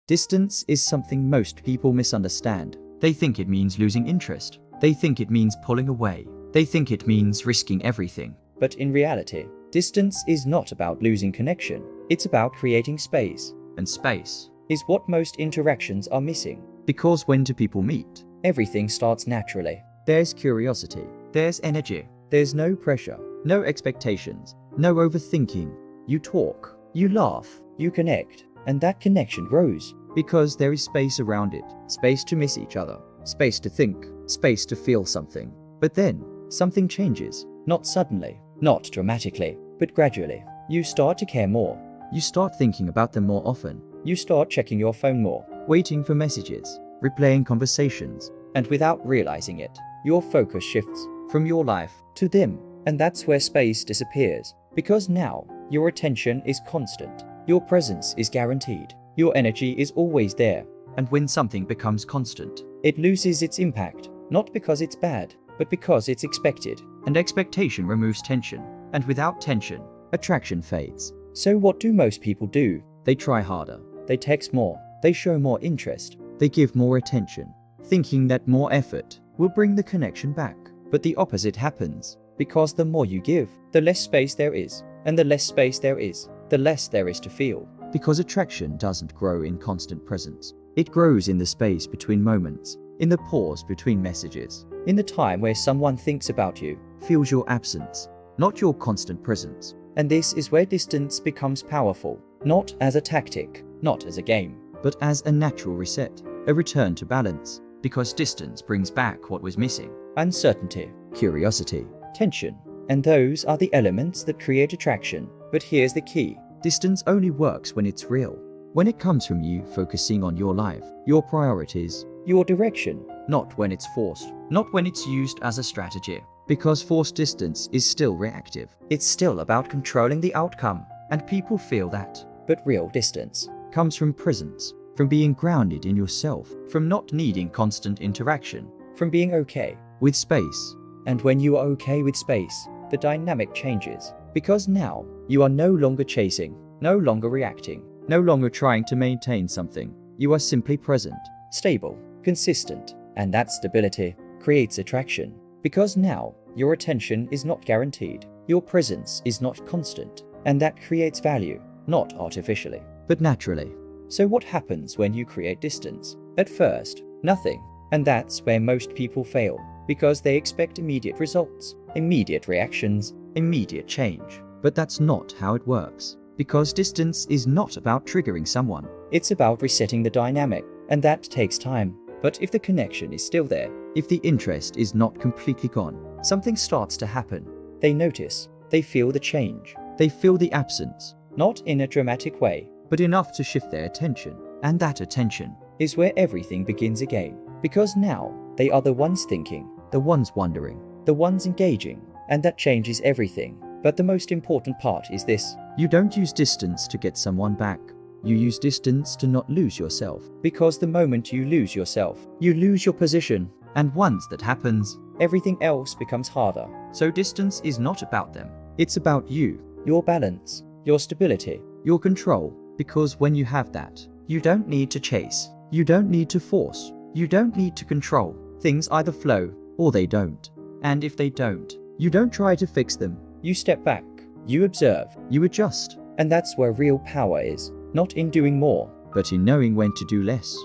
Distance is something most people misunderstand. They think it means losing interest. They think it means pulling away. They think it means risking everything. But in reality, distance is not about losing connection. It's about creating space. And space is what most interactions are missing. Because when two people meet, everything starts naturally. There's curiosity. There's energy. There's no pressure. No expectations. No overthinking. You talk. You laugh. You connect. And that connection grows. Because there is space around it. Space to miss each other. Space to think. Space to feel something. But then, something changes. Not suddenly. Not dramatically. But gradually. You start to care more. You start thinking about them more often. You start checking your phone more. Waiting for messages. Replaying conversations. And without realizing it, your focus shifts from your life to them. And that's where space disappears. Because now, your attention is constant. Your presence is guaranteed. Your energy is always there. And when something becomes constant, it loses its impact. Not because it's bad, but because it's expected. And expectation removes tension. And without tension, attraction fades. So what do most people do? They try harder. They text more. They show more interest. They give more attention, thinking that more effort will bring the connection back. But the opposite happens. Because the more you give, the less space there is. And the less space there is, the less there is to feel. Because attraction doesn't grow in constant presence. It grows in the space between moments, in the pause between messages, in the time where someone thinks about you, feels your absence, not your constant presence. And this is where distance becomes powerful, not as a tactic, not as a game, but as a natural reset, a return to balance. Because distance brings back what was missing: uncertainty, curiosity, tension. And those are the elements that create attraction. But here's the key. Distance only works when it's real. When it comes from you focusing on your life, your priorities, your direction. Not when it's forced. Not when it's used as a strategy. Because forced distance is still reactive. It's still about controlling the outcome. And people feel that. But real distance comes from presence. From being grounded in yourself. From not needing constant interaction. From being okay with space. And when you are okay with space, the dynamic changes. Because now, you are no longer chasing, no longer reacting, no longer trying to maintain something. You are simply present, stable, consistent. And that stability creates attraction. Because now, your attention is not guaranteed. Your presence is not constant. And that creates value, not artificially, but naturally. So what happens when you create distance? At first, nothing. And that's where most people fail. Because they expect immediate results, immediate reactions, immediate change. But that's not how it works. Because distance is not about triggering someone. It's about resetting the dynamic. And that takes time. But if the connection is still there, if the interest is not completely gone, something starts to happen. They notice. They feel the change. They feel the absence. Not in a dramatic way, but enough to shift their attention. And that attention is where everything begins again. Because now, they are the ones thinking, the ones wondering, the ones engaging. And that changes everything. But the most important part is this. You don't use distance to get someone back. You use distance to not lose yourself. Because the moment you lose yourself, you lose your position. And once that happens, everything else becomes harder. So distance is not about them. It's about you, your balance, your stability, your control. Because when you have that, you don't need to chase. You don't need to force. You don't need to control. Things either flow or they don't. And if they don't, you don't try to fix them. You step back. You observe. You adjust. And that's where real power is. Not in doing more, but in knowing when to do less.